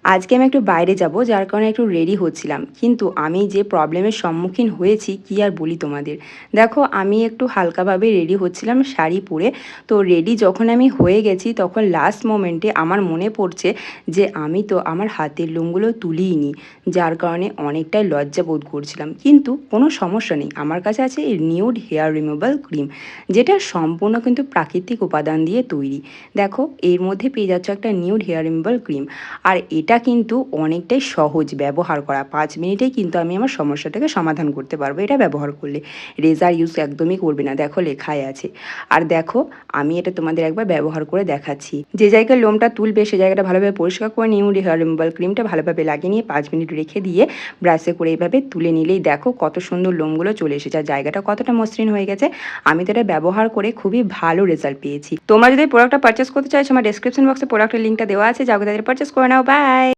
আজকে আমি একটু বাইরে যাব, যার কারণে একটু রেডি হচ্ছিলাম। কিন্তু আমি যে প্রবলেমের সম্মুখীন হয়েছি কি আর বলি তোমাদের। দেখো আমি একটু হালকাভাবে রেডি হচ্ছিলাম শাড়ি পরে। তো রেডি যখন আমি হয়ে গেছি তখন লাস্ট মোমেন্টে আমার মনে পড়ছে যে আমি তো আমার হাতের লোমগুলো তুলিইনি। যার কারণে অনেকটাই লজ্জা বোধ করছিলাম। কিন্তু কোনো সমস্যা নেই। আমার কাছে আছে এই নিউড হেয়ার রিমুভাল ক্রিম, যেটা সম্পূর্ণ কিন্তু প্রাকৃতিক উপাদান দিয়ে তৈরি। দেখো এর মধ্যে পেয়ে যাচ্ছ একটা নিউড হেয়ার রিমুভাল ক্রিম। আর এটা কিন্তু অনেকটাই সহজ ব্যবহার করা। ৫ মিনিটেই কিন্তু আমি আমার সমস্যাটাকে সমাধান করতে পারবো এটা ব্যবহার করলে। রেজার ইউজ একদমই করবে না, দেখো লেখাই আছে। আর দেখো আমি এটা তোমাদের একবার ব্যবহার করে দেখাচ্ছি। যে জায়গায় লোমটা তুলবে সে জায়গাটা ভালোভাবে পরিষ্কার করে নিউড হেয়ার রিমুভাল ক্রিমটা ভালোভাবে লাগিয়ে নিয়ে ৫ মিনিট রেখে দিয়ে ব্রাশে করে এইভাবে তুলে নিলেই দেখো কত সুন্দর লোমগুলো চলে এসেছে আর জায়গাটা কতটা মসৃণ হয়ে গেছে। আমি তো এটা ব্যবহার করে খুবই ভালো রেজাল্ট পেয়েছি। তোমরা যদি প্রোডাক্টটা পারচেস করতে চাইছো, আমার ডেসক্রিপশন বক্সে প্রোডাক্টের লিঙ্কটা দেওয়া আছে, যাও তাদের পারচেস করে নাও। বাই।